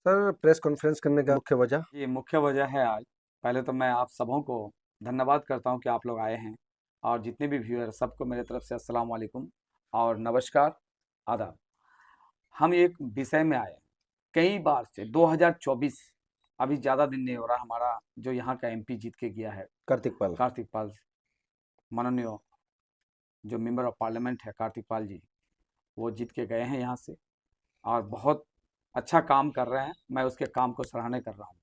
Sir press conference करने का मुख्य वजह? ये मुख्य वजह है आज। पहले तो मैं आप सबों को धन्यवाद करता हूँ कि आप लोग आए हैं, और जितने भी व्यूअर सबको मेरे तरफ से अस्सलाम वालेकुम और नमस्कार, आदाब। हम एक विषय में आए हैं। कई बार से 2024, अभी ज़्यादा दिन नहीं हो रहा, हमारा जो यहाँ का एमपी जीत के गया है, कार्तिक पाल। कार्तिक पाल, माननीय जो मेंबर ऑफ पार्लियामेंट है कार्तिक पाल जी, वो जीत के गए हैं यहाँ से, और बहुत अच्छा काम कर रहे हैं। मैं उसके काम को सराहना कर रहा हूँ,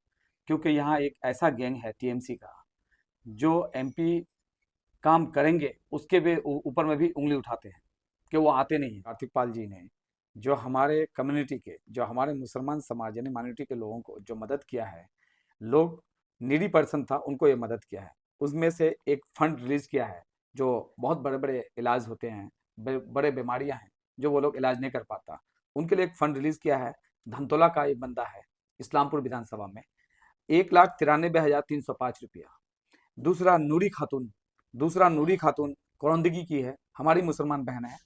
क्योंकि यहाँ एक ऐसा गैंग है टीएमसी का, जो एमपी काम करेंगे उसके भी ऊपर में भी उंगली उठाते हैं कि वो आते नहीं हैं। कार्तिक पाल जी ने जो हमारे कम्युनिटी के, जो हमारे मुसलमान समाज यानी माइनॉरिटी के लोगों को जो मदद किया है, लोग नीडी पर्सन था उनको ये मदद किया है, उसमें से एक फंड रिलीज किया है। जो बहुत बड़े बड़े इलाज होते हैं, बड़े बीमारियां हैं जो वो लोग इलाज नहीं कर पाता, उनके लिए एक फंड रिलीज किया है। धनतोला का एक बंदा है इस्लामपुर विधानसभा में, 1,93,305 रुपया। दूसरा नूरी खातून कौरंदगी की है, हमारी मुसलमान बहन है,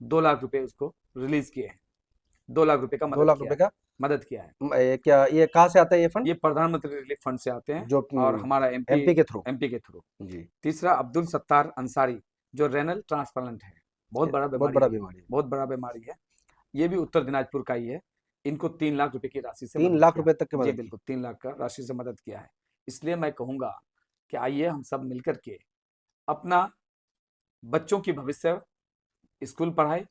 2 लाख रुपए उसको रिलीज किए हैं। 2 लाख रुपए का दो मदद लाख किया रुपए है। का? मदद किया है। ये क्या, ये कहाँ से आता है ये फंड? ये प्रधानमंत्री रिलीफ फंड से आते हैं, जो और हमारा एमपी एमपी के थ्रू? एमपी के थ्रू। जी। तीसरा अब्दुल सत्तार अंसारी, जो रेनल ट्रांसप्लांट है, बहुत ये बड़ा बहुत बीमारी बड़ा है, ये बीमारी है। बहुत बड़ा बीमारी है। ये भी उत्तर दिनाजपुर का ही है। इनको 3 लाख रुपए की राशि से तीन मदद लाख किया। रुपए तक की जी मदद की? बिल्कुल, 3 लाख का राशि से मदद किया है। इसलिए मैं कहूँगा कि आइए हम सब मिलकर के अपना बच्चों की भविष्य, स्कूल पढ़ाई,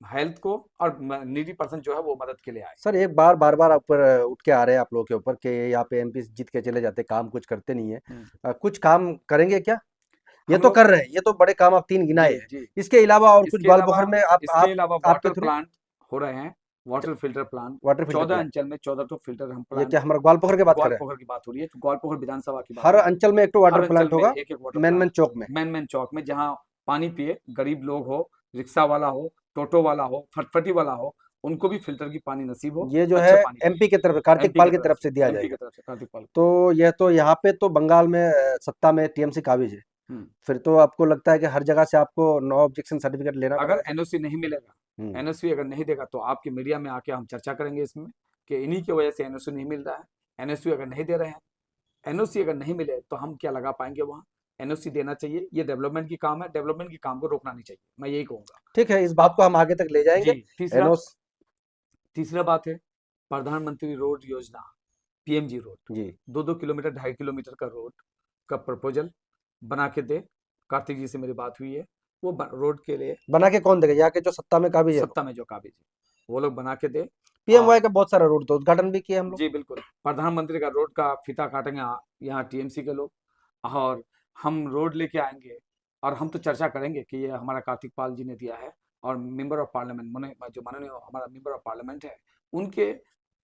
हेल्थ को, और नीडी पर्सन जो है वो मदद के लिए आए। सर एक बार बार बार ऊपर उठ के आ रहे हैं आप लोगों के ऊपर कि यहाँ पे एमपी जीत के चले जाते, काम कुछ करते नहीं है। हम्म, कुछ काम करेंगे क्या? ये हम तो लोग, कर रहे हैं, ये तो बड़े काम आप 3 गिनाए जी हैं। जी, इसके अलावा और कुछ इसके अलावा ग्वालपोखर में आप इसके अलावा आपके वाटर थ्रू? प्लांट हो रहे हैं। Water filter plant, water filter 14 plant? अंचल में 14 तो फिल्टर हम ये प्लांट। क्या हमारा ग्वालपोखर की बात कर रहे हैं? ग्वालपोखर की बात हो रही है, ग्वालपोखर विधानसभा की बात हर हो रही है। अंचल में एक तो वाटर हर अंचल प्लांट में होगा, एक एक वाटर मेन प्लांट, मेन चौक में। मैन मैन चौक में, जहाँ पानी पिए गरीब लोग हो, रिक्शा वाला हो, टोटो वाला हो, फटफटी वाला हो, उनको भी फिल्टर की पानी नसीब हो, ये जो है अच्छा पानी पिए। एमपी की तरफ, कार्तिक एमपी पाल की की तरफ तरफ से, से दिया एमपी की जाएगा। तरफ से कार्तिक पाल। तो यह तो यहाँ पे तो बंगाल में सत्ता में टीएमसी काबिज है। हम्म। फिर तो आपको लगता है कि हर जगह से आपको नो ऑब्जेक्शन सर्टिफिकेट लेना अगर पड़ेगा सर? एनओसी नहीं मिलेगा, हम्म। एनओसी अगर नहीं देगा, तो आपके मीडिया में आके हम चर्चा करेंगे इसमें, कि इन्हीं की वजह से एनओसी नहीं मिल रहा है। एनओसी अगर नहीं दे रहे हैं, एनओसी अगर नहीं मिले तो हम क्या लगा पाएंगे वहाँ। एनओसी देना चाहिए, ये डेवलपमेंट की काम है, डेवलपमेंट की काम को रोकना नहीं चाहिए, मैं यही कहूँगा। ठीक है, इस बात अब को हम आगे तक ले जी, जाएंगे। तीसरा एनोस। तीसरा बात है प्रधानमंत्री रोड योजना, पीएमजी रोड, जी। 2-2 किलोमीटर 2.5 किलोमीटर का रोड का प्रपोजल बना के दे। कार्तिक जी से मेरी बात हुई है, वो रोड के लिए बना के कौन देगा? यहाँ के जो सत्ता में काबिज है सत्ता में जो काबिज है वो लोग बना के दे। पीएमवाई और का बहुत सारा रोड तो उद्घाटन भी किया हम लोग। जी बिल्कुल, प्रधानमंत्री का रोड का फीता काटेंगे यहाँ टीएमसी के लोग, और हम रोड लेके आएंगे। और हम तो चर्चा करेंगे कि ये हमारा कार्तिक पाल जी ने दिया है, और मेंबर ऑफ पार्लियामेंट जो माननीय हमारा मेंबर ऑफ पार्लियामेंट है, उनके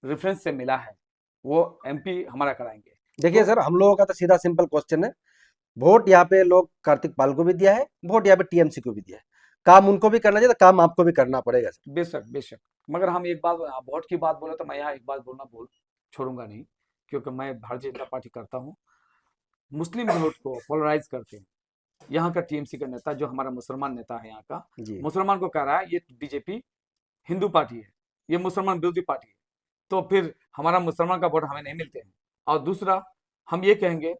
रेफरेंस से मिला है, वो एमपी हमारा कराएंगे। देखिए तो सर, हम लोगों का तो सीधा सिंपल क्वेश्चन है। वोट यहाँ पे लोग कार्तिक पाल को भी दिया है, वोट यहाँ पे टीएमसी को भी दिया है। काम उनको भी करना चाहिए, तो काम आपको भी करना पड़ेगा सर। बेशक बेशक, मगर हम एक बात, वोट की बात बोले तो मैं यहाँ एक बात बोलना छोड़ूंगा नहीं, क्योंकि मैं भारतीय जनता पार्टी करता हूँ। मुस्लिम वोट को पोलराइज करते हैं यहाँ का टीएमसी का नेता, जो हमारा मुसलमान नेता है यहाँ का, जी। मुसलमान को कह रहा है ये बीजेपी हिंदू पार्टी है, ये मुसलमान विरोधी पार्टी है, तो फिर हमारा मुसलमान का वोट हमें नहीं मिलते हैं। और दूसरा, हम ये कहेंगे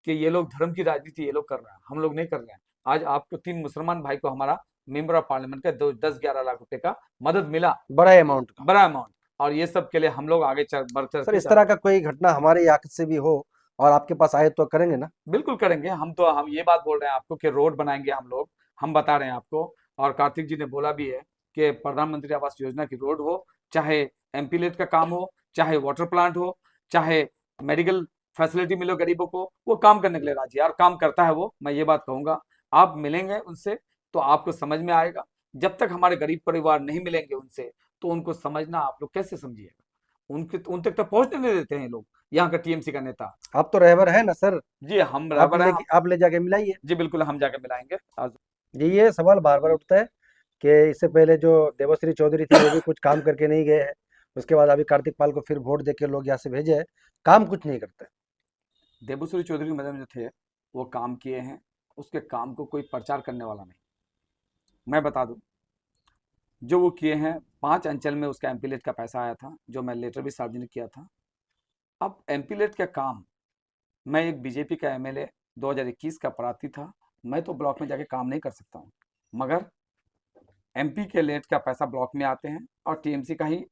कि ये लोग धर्म की राजनीति ये लोग कर रहे हैं, हम लोग नहीं कर रहे हैं। आज आपको 3 मुसलमान भाई को हमारा मेंबर ऑफ पार्लियामेंट का 10-11 लाख रुपए का मदद मिला, बड़ा अमाउंट का। बड़ा अमाउंट। और ये सब के लिए हम लोग आगे बढ़ चढ़ सर के इस तरह जाते का हैं। कोई घटना हमारे यहाँ से भी हो और आपके पास आए तो करेंगे ना? बिल्कुल करेंगे, हम ये बात बोल रहे हैं आपको कि रोड बनाएंगे हम लोग, हम बता रहे हैं आपको। और कार्तिक जी ने बोला भी है कि प्रधानमंत्री आवास योजना की रोड हो, चाहे एमपी लेट का काम हो, चाहे वाटर प्लांट हो, चाहे मेडिकल फैसिलिटी मिले गरीबों को, वो काम करने के लिए राजी है, और काम करता है वो, मैं ये बात कहूंगा। आप मिलेंगे उनसे तो आपको समझ में आएगा। जब तक हमारे गरीब परिवार नहीं मिलेंगे उनसे, तो उनको समझना आप लोग कैसे समझिएगा। उनके उन तक तो पहुंचने नहीं देते हैं लोग, यहाँ का टीएमसी का नेता। आप तो रहबर है ना सर? जी हम बराबर है। आप ले जाके मिलाइए। जी बिल्कुल, हम जाके मिलाएंगे आज। ये सवाल बार बार उठता है कि इससे पहले जो देवश्री चौधरी थी वो भी कुछ काम करके नहीं गए हैं। उसके बाद अभी कार्तिक पाल को फिर वोट देके लोग यहाँ से भेजे हैं, काम कुछ नहीं करते। देबूसरी चौधरी मैडम जो थे, वो काम किए हैं, उसके काम को कोई प्रचार करने वाला नहीं। मैं बता दूं, जो वो किए हैं, 5 अंचल में उसका एमपीलेट का पैसा आया था, जो मैं लेटर भी सार्वजनिक किया था। अब एमपीलेट का काम, मैं एक बीजेपी का एमएलए 2021 का प्रार्थी था, मैं तो ब्लॉक में जाके काम नहीं कर सकता हूँ, मगर एमपी के लेट का पैसा ब्लॉक में आते हैं और टीएमसी का ही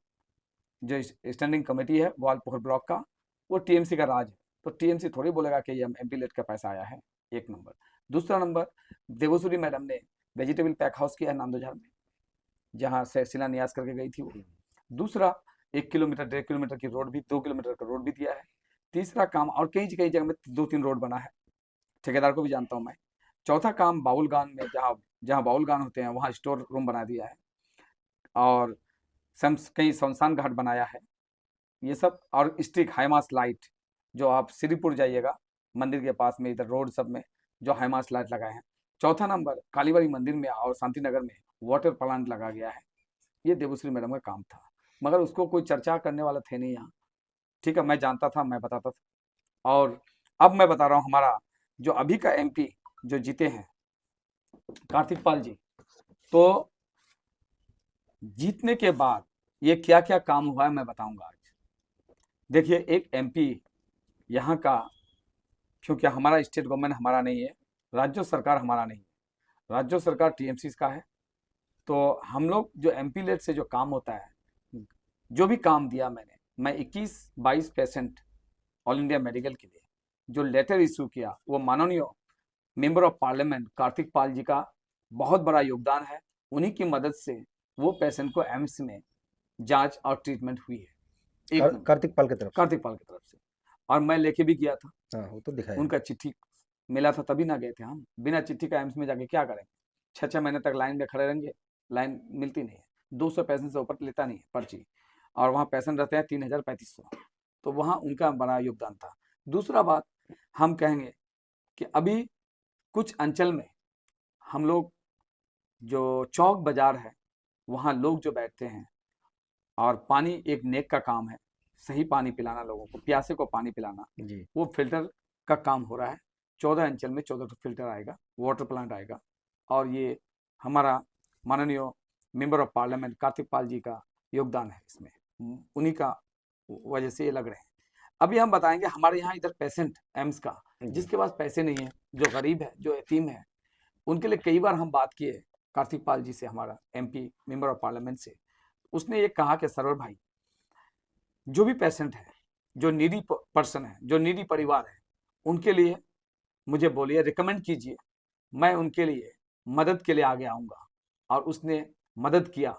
जो स्टैंडिंग कमेटी है ग्वालपोखर ब्लॉक का, वो टीएमसी का राज है, तो टीएमसी थोड़ी बोलेगा कि ये एमपी लेट का पैसा आया है। एक नंबर। दूसरा नंबर, देवसूरी मैडम ने वेजिटेबल पैक हाउस किया है नांदोझार में, जहाँ से शिलान्यास करके गई थी वो। दूसरा, 1 किलोमीटर 1.5 किलोमीटर की रोड भी, 2 किलोमीटर का रोड भी दिया है। तीसरा काम, और कई जगह में 2-3 रोड बना है, ठेकेदार को भी जानता हूँ मैं। चौथा काम, बाउलगान में जहाँ जहाँ बाउलगान होते हैं वहाँ स्टोर रूम बना दिया है, और कई शमशान घाट बनाया है, ये सब। और स्ट्रीट हाईमास लाइट, जो आप श्रीपुर जाइएगा मंदिर के पास में, इधर रोड सब में जो हाईमास लाइट लगाए हैं। चौथा नंबर, कालीबाड़ी मंदिर में और शांतिनगर में वाटर प्लांट लगा गया है। ये देवश्री मैडम का काम था, मगर उसको कोई चर्चा करने वाला थे नहीं यहाँ। ठीक है, मैं जानता था, मैं बताता था। और अब मैं बता रहा हूँ, हमारा जो अभी का एमपी जो जीते हैं कार्तिक पाल जी, तो जीतने के बाद ये क्या क्या काम हुआ है मैं बताऊंगा आज। देखिए, एक एमपी यहाँ का, क्योंकि हमारा स्टेट गवर्नमेंट हमारा नहीं है, राज्य सरकार हमारा नहीं है, राज्य सरकार टीएमसी का है, तो हम लोग जो एमपी लेट से जो काम होता है, जो भी काम दिया मैं 21-22 पेशेंट ऑल इंडिया मेडिकल के लिए जो लेटर इशू किया, वो माननीय member of parliament Kartik Pal ji का बहुत बड़ा योगदान है। उन्हीं की मदद से वो पेशेंट को एम्स में जांच और ट्रीटमेंट हुई है। एक कार्तिक पाल की तरफ से। कार्तिक पाल की तरफ से, और मैं लेके भी गया था। हाँ, वो तो दिखाया। उनका चिट्ठी मिला था तभी ना गए थे हम, बिना चिट्ठी का एम्स में जाके क्या करेंगे? 6-6 महीने तक लाइन में खड़े रहेंगे, लाइन मिलती नहीं है, 200 पेशेंट से ऊपर लेता नहीं है पर्ची, और वहाँ पेशेंट रहते हैं 3000-3500, तो वहाँ उनका बड़ा योगदान था। दूसरा बात, हम कहेंगे कि अभी कुछ अंचल में हम लोग, जो चौक बाजार है, वहाँ लोग जो बैठते हैं, और पानी एक नेक का काम है, सही पानी पिलाना, लोगों को प्यासे को पानी पिलाना, जी। वो फिल्टर का काम हो रहा है। 14 अंचल में 14 फिल्टर आएगा, वाटर प्लांट आएगा, और ये हमारा माननीय member of parliament Kartik Pal ji का योगदान है इसमें, उन्हीं का वजह से ये लग रहे हैं। अभी हम बताएंगे हमारे यहाँ इधर पेशेंट एम्स का, जिसके पास पैसे नहीं है, जो गरीब है, जो यतीम है, उनके लिए कई बार हम बात किए कार्तिक पाल जी से, हमारा एमपी मेंबर ऑफ पार्लियामेंट से। उसने ये कहा कि सरवर भाई, जो भी पेशेंट है, जो नीडी पर्सन है, जो नीडी परिवार है, उनके लिए मुझे बोलिए, रिकमेंड कीजिए, मैं उनके लिए मदद के लिए आगे आऊँगा। और उसने मदद किया,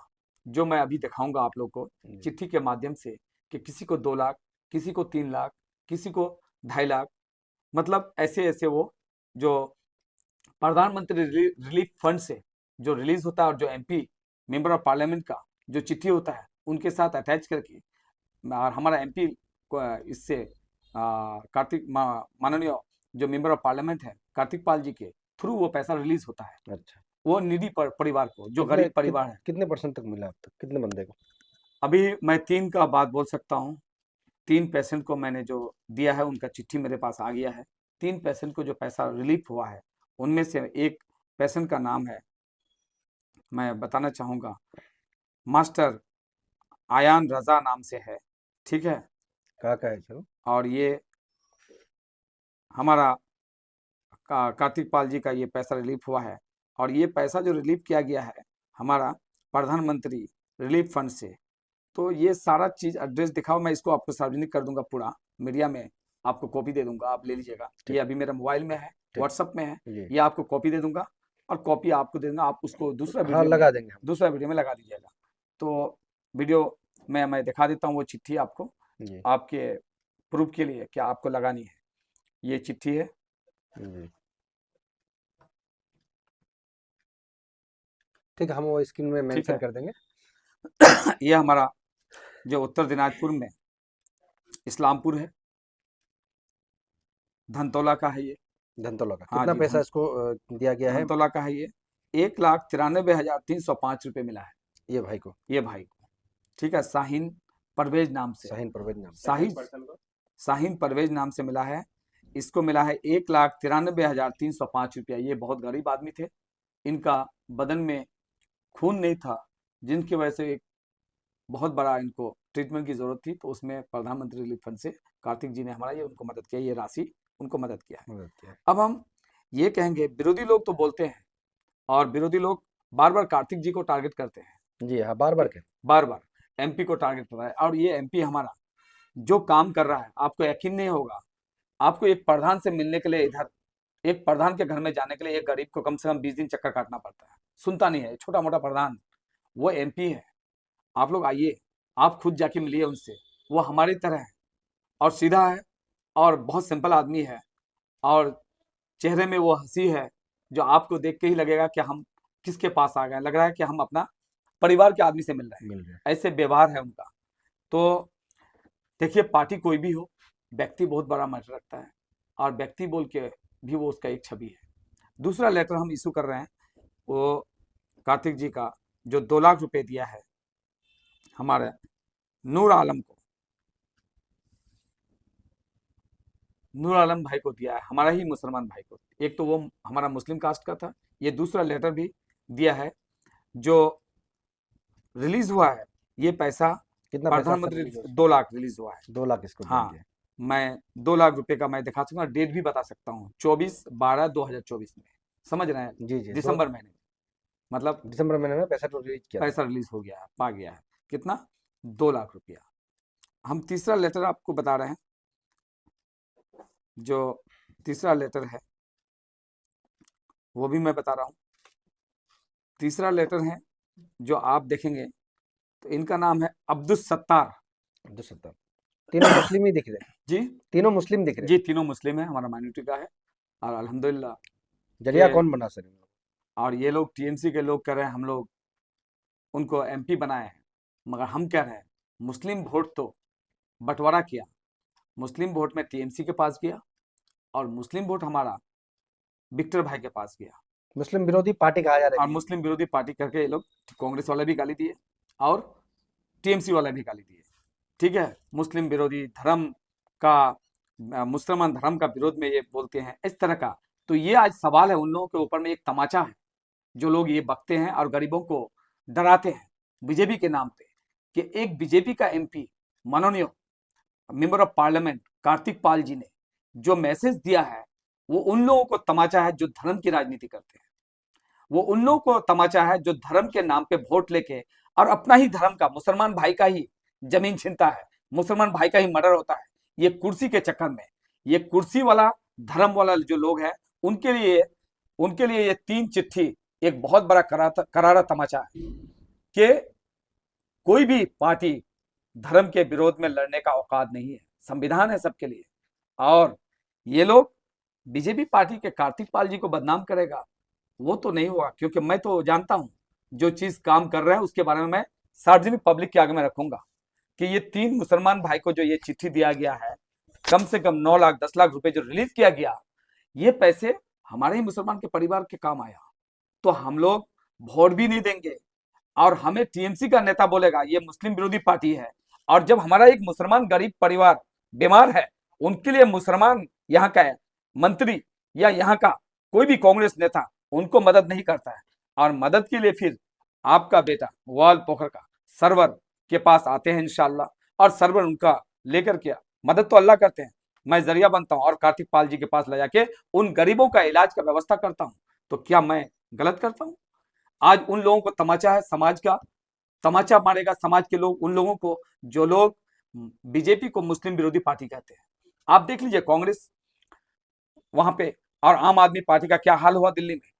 जो मैं अभी दिखाऊँगा आप लोग को चिट्ठी के माध्यम से, कि किसी को 2 लाख, किसी को 3 लाख, किसी को 2.5 लाख, मतलब ऐसे-ऐसे वो जो प्रधानमंत्री रिलीफ फंड से जो रिलीज़ होता है, और जो एमपी मेंबर ऑफ पार्लियामेंट का जो चिट्ठी होता है, उनके साथ अटैच करके, और हमारा एमपी को इससे कार्तिक माननीय जो मेंबर ऑफ पार्लियामेंट है कार्तिक पाल जी के थ्रू वो पैसा रिलीज होता है। अच्छा, वो निडी परिवार को, जो कितने गरीब परिवार है। कितने परसेंट तक मिला अब तक, कितने बंदे को? अभी मैं 3 का बात बोल सकता हूँ। 3 पेशेंट को मैंने जो दिया है, उनका चिट्ठी मेरे पास आ गया है। 3 पेशेंट को जो पैसा रिलीफ हुआ है, उनमें से एक पेशेंट का नाम है, मैं बताना चाहूँगा, मास्टर आयान रजा नाम से है, ठीक है। कहाँ का है सर? और ये हमारा कार्तिक पाल जी का ये पैसा रिलीफ हुआ है, और ये पैसा जो रिलीफ किया गया है हमारा प्रधानमंत्री रिलीफ फंड से। तो ये सारा चीज एड्रेस दिखाओ, मैं इसको आपको सार्वजनिक कर दूंगा, पूरा मीडिया में आपको कॉपी दे दूंगा, आप ले लीजिएगा। ये अभी मेरे मोबाइल में है, व्हाट्सएप में है, ये आपको कॉपी दे दूंगा, और कॉपी आपको दे दूंगा, आप उसको दूसरा हाँ, वीडियो लगा देंगे हम। दूसरा वीडियो में लगा दीजिएगा। तो वीडियो में मैं दिखा देता हूँ वो चिट्ठी आपको, जी। आपके प्रूफ के लिए क्या आपको लगानी है। ये चिट्ठी है, जी। ठीक है, हम वो स्क्रीन में मेंशन है। कर देंगे। ये हमारा जो उत्तर दिनाजपुर में इस्लामपुर है, धनतौला का है ये। धनतोला का हाँ कितना जी, पैसा इसको दिया गया है? धनतौला का है ये। 1,93,305 रुपये मिला है ये भाई को, ये भाई को, ठीक है। शाहीन परवेज नाम से, शाहीन परवेज नाम से। शाहीन परवेज नाम से मिला है। इसको मिला है 1,93,305 रुपया। ये बहुत गरीब आदमी थे, इनका बदन में खून नहीं था, जिनकी वजह से एक बहुत बड़ा इनको ट्रीटमेंट की ज़रूरत थी, तो उसमें प्रधानमंत्री रिलीफ फंड से कार्तिक जी ने हमारा ये उनको मदद किया, ये राशि उनको मदद किया है। मदद किया। अब हम ये कहेंगे, विरोधी लोग तो बोलते हैं और विरोधी लोग बार-बार कार्तिक जी को टारगेट करते हैं जी हाँ, बार-बार कि के। बार-बार एमपी को टारगेट कर रहा है, और ये एमपी हमारा जो काम कर रहा है, आपको यकीन नहीं होगा, आपको एक प्रधान से मिलने के लिए इधर, एक प्रधान के घर में जाने के लिए एक गरीब को कम से कम 20 दिन चक्कर काटना पड़ता है। सुनता नहीं है, छोटा-मोटा प्रधान, वो एमपी है। आप लोग आइए, आप खुद जाके मिलिए उनसे, वो हमारी तरह है और सीधा है और बहुत सिंपल आदमी है, और चेहरे में वो हंसी है जो आपको देख के ही लगेगा कि हम किसके पास आ गए, लग रहा है कि हम अपना परिवार के आदमी से मिल रहे हैं, मिल गए। ऐसे व्यवहार है उनका। तो देखिए, पार्टी कोई भी हो, व्यक्ति बहुत बड़ा मायने रखता है, और व्यक्ति बोल के भी वो उसका एक छवि है। दूसरा लेटर हम इशू कर रहे हैं, वो कार्तिक जी का जो 2 लाख रुपए दिया है हमारे नूर आलम को, नूर आलम भाई को दिया है, हमारा ही मुसलमान भाई को। एक तो वो हमारा मुस्लिम कास्ट का था, ये दूसरा लेटर भी दिया है जो रिलीज हुआ है। ये पैसा कितना पैसा सर प्रधानमंत्री रिलीज हुआ? 2 लाख रिलीज हुआ है। 2 लाख इसको हाँ, देंगे। मैं 2 लाख रुपए का मैं दिखा सकता हूँ, डेट भी बता सकता हूँ, 24/12/2024 में, समझ रहे हैं, जी, जी। दिसंबर महीने में, मतलब दिसंबर महीने में पैसा तो रिलीज किया था। पैसा रिलीज हो गया है, पा गया है। कितना? 2 लाख रुपया। हम तीसरा लेटर आपको बता रहे हैं, जो तीसरा लेटर है वो भी मैं बता रहा हूँ। तीसरा लेटर है जो आप देखेंगे तो इनका नाम है अब्दुल सत्तार। 270। तीनों मुस्लिम ही दिख रहे हैं। जी तीनों मुस्लिम दिख रहे जी, तीनों मुस्लिम है, हमारा माइनॉरिटी का है, और अल्हम्दुलिल्लाह हैं। जरिया के, कौन बना सर इन लोगों और ये लोग टीएमसी के लोग कह रहे हैं हम लोग उनको एमपी बनाए हैं, मगर हम कह रहे हैं मुस्लिम वोट तो बंटवारा किया, मुस्लिम वोट में टीएमसी के पास गया और मुस्लिम वोट हमारा विक्टर भाई के पास गया, को? मुस्लिम विरोधी पार्टी कहा जा रहा और है मुस्लिम विरोधी पार्टी करके ये लोग, कांग्रेस वाले भी गाली दिए और टीएमसी वाले भी गाली दिए। ठीक है, मुस्लिम विरोधी धर्म का, मुसलमान धर्म का विरोध में ये बोलते हैं, इस तरह का। तो ये आज सवाल है उन लोगों के ऊपर में, एक तमाचा है जो लोग ये बकते हैं और गरीबों को डराते हैं बीजेपी के नाम पे, कि एक बीजेपी का एमपी माननीय member of parliament Kartik Pal ji ने जो मैसेज दिया है, वो उन लोगों को तमाचा है जो धर्म की राजनीति करते हैं, वो उन लोगों को तमाचा है जो धर्म के नाम पे वोट लेके और अपना ही धर्म का, मुसलमान भाई का ही जमीन छीनता है, मुसलमान भाई का ही मर्डर होता है, ये कुर्सी के चक्कर में। ये कुर्सी वाला धर्म वाला जो लोग हैं, उनके लिए ये 3 चिट्ठी एक बहुत बड़ा करारा तमाचा है कि कोई भी पार्टी धर्म के विरोध में लड़ने का औकात नहीं है, संविधान है सबके लिए। और ये लोग बीजेपी पार्टी के कार्तिक पाल जी को बदनाम करेगा, वो तो नहीं हुआ, क्योंकि मैं तो जानता हूं जो चीज काम कर रहे हैं उसके बारे में मैं सार्वजनिक पब्लिक के आगे में रखूंगा कि ये 3 मुसलमान भाई को जो ये चिट्ठी दिया गया है, कम से कम 9 लाख 10 लाख रुपए जो रिलीज किया गया, ये पैसे हमारे ही मुसलमान के परिवार के काम आया। तो हम लोग वोट भी नहीं देंगे, और हमें टीएमसी का नेता बोलेगा ये मुस्लिम विरोधी पार्टी है, और जब हमारा एक मुसलमान गरीब परिवार बीमार है, उनके लिए मुसलमान यहाँ का मंत्री या यहाँ का कोई भी कांग्रेस नेता उनको मदद नहीं करता है, और मदद के लिए फिर आपका बेटा वाल पोखर का सर्वर के पास आते हैं इंशाल्लाह, और सर्वर उनका लेकर के, मदद तो अल्लाह करते हैं, मैं जरिया बनता हूं और कार्तिक पाल जी के पास ले जाके उन गरीबों का इलाज का व्यवस्था करता हूं। तो क्या मैं गलत करता हूं? आज उन लोगों को तमाचा है, समाज का तमाचा मारेगा समाज के लोग, उन लोगों को जो लोग बीजेपी को मुस्लिम विरोधी पार्टी कहते हैं। आप देख लीजिए कांग्रेस वहां पे और आम आदमी पार्टी का क्या हाल हुआ दिल्ली में।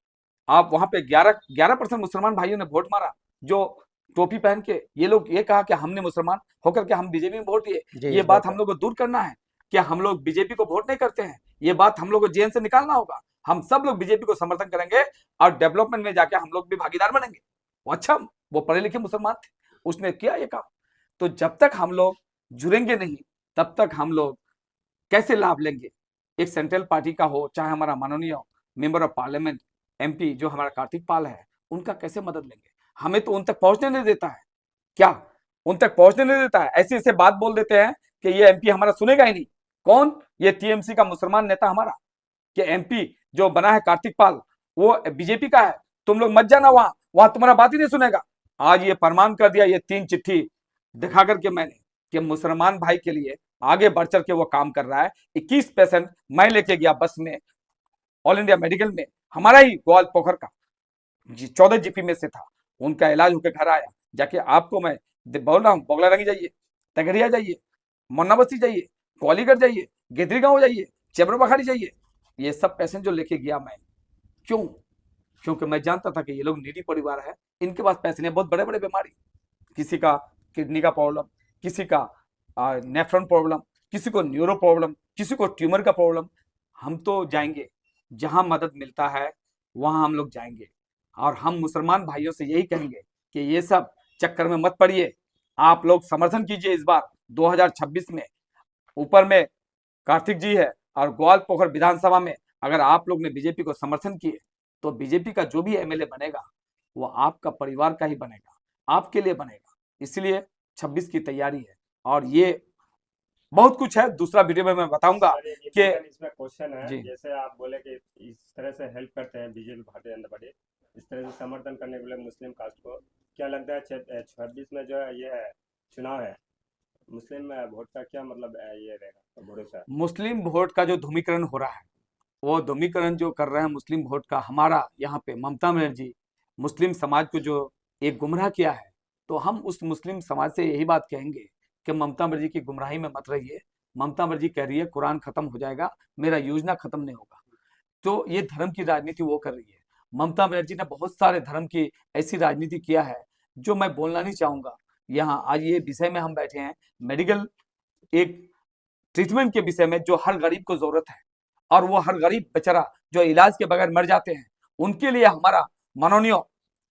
आप वहां पे 11% मुसलमान भाइयों ने वोट मारा, जो टोपी पहन के ये लोग ये कहा कि हमने मुसलमान होकर के हम बीजेपी में वोट दिए। जी, ये इस बात बात हम है। लोग को दूर करना है कि हम लोग बीजेपी को वोट नहीं करते हैं, ये बात हम लोग को जेल से निकालना होगा। हम सब लोग बीजेपी को समर्थन करेंगे और डेवलपमेंट में जाके हम लोग भी भागीदार बनेंगे। वो अच्छा, वो पढ़े लिखे मुसलमान थे, उसने किया ये काम। तो जब तक हम लोग जुड़ेंगे नहीं, तब तक हम लोग कैसे लाभ लेंगे? एक सेंट्रल पार्टी का हो, चाहे हमारा माननीय मेंबर ऑफ पार्लियामेंट एमपी जो हमारा कार्तिक पाल है, उनका कैसे मदद लेंगे? हमें तो उन तक पहुंचने नहीं देता है। क्या उन तक पहुंचने नहीं देता है? ऐसे ऐसे बात बोल देते हैं कि ये एमपी हमारा सुनेगा ही नहीं। कौन? ये टीएमसी का मुसलमान नेता हमारा, कि एमपी जो बना है कार्तिक पाल वो बीजेपी का है, तुम लोग मत जाना वहां, वहां तुम्हारा बात ही नहीं सुनेगा। आज ये प्रमाण कर दिया, ये 3 चिट्ठी दिखा करके मैंने कि मुसलमान भाई के लिए आगे बढ़ चढ़ के वो काम कर रहा है। 21 पेशेंट मैं लेके गया बस में, ऑल इंडिया मेडिकल में, हमारा ही ग्वाल पोखर का 14 जीपी में से था। उनका इलाज होकर घर आया। जाके आपको मैं बोल रहा हूँ, बगलारंगी जाइए, तगड़िया जाइए, मोन्नाबस्ती जाइए, कुआलीगढ़ जाइए, गेदरी गांव जाइए, चेबरबखारी जाइए, ये सब पेशेंट जो लेके गया मैं। क्यों? क्योंकि मैं जानता था कि ये लोग नीडी परिवार है, इनके पास पैसे नहीं, बहुत बड़े बड़े बीमारी, किसी का किडनी का प्रॉब्लम, किसी का नेफ्रॉन प्रॉब्लम, किसी को न्यूरो प्रॉब्लम, किसी को ट्यूमर का प्रॉब्लम। हम तो जाएंगे जहां मदद मिलता है, वहां हम लोग जाएंगे। और हम मुसलमान भाइयों से यही कहेंगे कि ये सब चक्कर में मत पड़िए, आप लोग समर्थन कीजिए। इस बार 2026 में ऊपर में कार्तिक जी है, और ग्वाल पोखर विधानसभा में अगर आप लोग ने बीजेपी को समर्थन किए, तो बीजेपी का जो भी एमएलए बनेगा वो आपका परिवार का ही बनेगा, आपके लिए बनेगा। इसलिए 26 की तैयारी है, और ये बहुत कुछ है, दूसरा वीडियो में मैं बताऊंगा सर, एक कि सेकंड इसमें क्वेश्चन है। जी जैसे आप बोले कि इस तरह से हेल्प करते हैं बीजेपी, भारतीय जनता पार्टी, इस तरह से समर्थन करने के लिए मुस्लिम कास्ट को, क्या लगता है 26 में जो है ये है चुनाव है, मुस्लिम वोट का क्या मतलब ये रहेगा भरोसा? मुस्लिम वोट का जो ध्रुवीकरण हो रहा है, वो ध्रुवीकरण जो कर रहे हैं मुस्लिम वोट का, हमारा यहाँ पे ममता बनर्जी मुस्लिम समाज को जो एक गुमराह किया है, तो हम उस मुस्लिम समाज से यही बात कहेंगे कि ममता बनर्जी की गुमराही में मत रहिए। ममता बनर्जी कह रही है कुरान खत्म हो जाएगा, मेरा योजना खत्म नहीं होगा, तो ये धर्म की राजनीति वो कर रही है। ममता बनर्जी ने बहुत सारे धर्म की ऐसी राजनीति किया है जो मैं बोलना नहीं चाहूंगा यहाँ। आज ये विषय में हम बैठे हैं, मेडिकल एक ट्रीटमेंट के विषय में, जो हर गरीब को जरूरत है, और वो हर गरीब बेचारा जो इलाज के बगैर मर जाते हैं, उनके लिए हमारा माननीय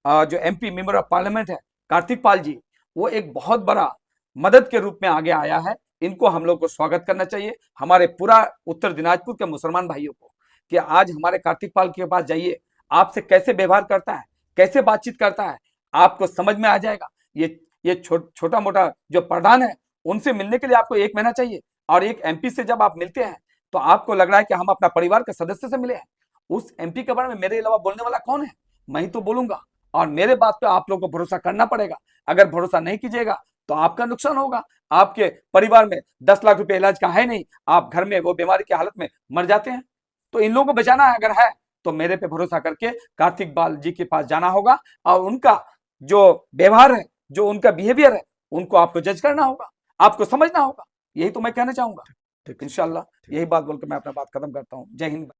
जो एमपी मेंबर ऑफ पार्लियामेंट है कार्तिक पाल जी, वो एक बहुत बड़ा मदद के रूप में आगे आया है। इनको हम लोग को स्वागत करना चाहिए, हमारे पूरा उत्तर दिनाजपुर के मुसलमान भाइयों को, कि आज हमारे कार्तिक पाल के पास जाइए, आपसे कैसे व्यवहार करता है, कैसे बातचीत करता है, आपको समझ में आ जाएगा। ये छोटा मोटा जो प्रधान है, उनसे मिलने के लिए आपको 1 महीना चाहिए, और एक एमपी से जब आप मिलते हैं तो आपको लग रहा है कि हम अपना परिवार के सदस्य से मिले हैं। उस एमपी के बारे में मेरे अलावा बोलने वाला कौन है? मैं ही तो बोलूंगा, और मेरे बात पे आप लोग को भरोसा करना पड़ेगा। अगर भरोसा नहीं कीजिएगा तो आपका नुकसान होगा। आपके परिवार में 10 लाख रुपए इलाज का है नहीं, आप घर में वो बीमारी की हालत में मर जाते हैं। तो इन लोगों को बचाना है, अगर है तो मेरे पे भरोसा करके कार्तिक पाल जी के पास जाना होगा, और उनका जो व्यवहार है, जो उनका बिहेवियर है, उनको आपको जज करना होगा, आपको समझना होगा। यही तो मैं कहना चाहूंगा। ठीक इंशाल्लाह ठीक। यही बात बोलकर मैं अपना बात खत्म करता हूँ। जय हिंद।